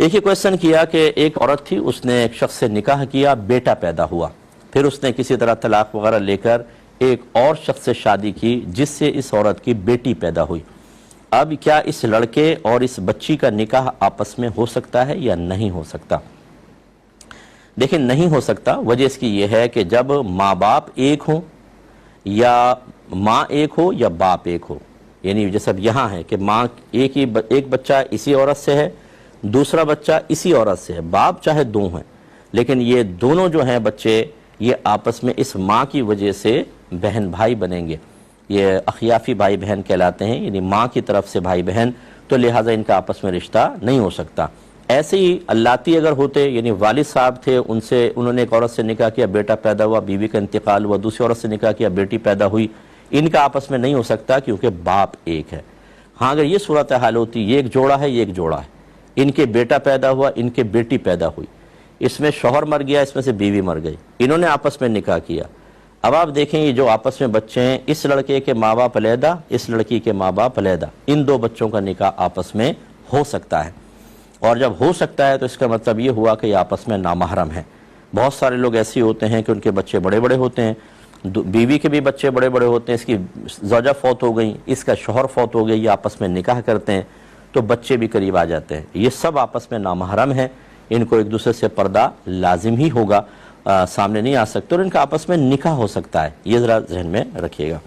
ایک ہی کویشچن کیا کہ ایک عورت تھی، اس نے ایک شخص سے نکاح کیا، بیٹا پیدا ہوا، پھر اس نے کسی طرح طلاق وغیرہ لے کر ایک اور شخص سے شادی کی جس سے اس عورت کی بیٹی پیدا ہوئی۔ اب کیا اس لڑکے اور اس بچی کا نکاح آپس میں ہو سکتا ہے یا نہیں ہو سکتا؟ دیکھیں، نہیں ہو سکتا۔ وجہ اس کی یہ ہے کہ جب ماں باپ ایک ہوں، یا ماں ایک ہو یا باپ ایک ہو، یعنی جیسا یہاں ہے کہ ماں ایک بچہ اسی عورت سے ہے، دوسرا بچہ اسی عورت سے ہے، باپ چاہے دو ہیں، لیکن یہ دونوں جو ہیں بچے یہ آپس میں اس ماں کی وجہ سے بہن بھائی بنیں گے، یہ اخیافی بھائی بہن کہلاتے ہیں، یعنی ماں کی طرف سے بھائی بہن، تو لہٰذا ان کا آپس میں رشتہ نہیں ہو سکتا۔ ایسے ہی اللاتی اگر ہوتے، یعنی والد صاحب تھے، انہوں نے ایک عورت سے نکاح کیا، بیٹا پیدا ہوا، بیوی کا انتقال ہوا، دوسری عورت سے نکاح کیا، بیٹی پیدا ہوئی، ان کا آپس میں نہیں ہو سکتا کیونکہ باپ ایک ہے۔ ہاں اگر یہ صورتحال ہوتی، یہ ایک جوڑا ہے، یہ ایک جوڑا ہے، ان کے بیٹا پیدا ہوا، ان کے بیٹی پیدا ہوئی، اس میں شوہر مر گیا، اس میں سے بیوی مر گئی، انہوں نے آپس میں نکاح کیا، اب آپ دیکھیں یہ جو آپس میں بچے ہیں، اس لڑکے کے ماں باپ علیحدہ، اس لڑکی کے ماں باپ علیحدہ، ان دو بچوں کا نکاح آپس میں ہو سکتا ہے، اور جب ہو سکتا ہے تو اس کا مطلب یہ ہوا کہ یہ آپس میں نامحرم ہیں۔ بہت سارے لوگ ایسے ہوتے ہیں کہ ان کے بچے بڑے بڑے ہوتے ہیں، بیوی کے بھی بچے بڑے بڑے ہوتے ہیں، اس کی زوجہ فوت ہو گئی، اس کا شوہر فوت ہو گئی، یہ آپس میں نکاح کرتے ہیں تو بچے بھی قریب آ جاتے ہیں، یہ سب آپس میں نامحرم ہیں، ان کو ایک دوسرے سے پردہ لازم ہی ہوگا، سامنے نہیں آ سکتے، اور ان کا آپس میں نکاح ہو سکتا ہے، یہ ذرا ذہن میں رکھیے گا۔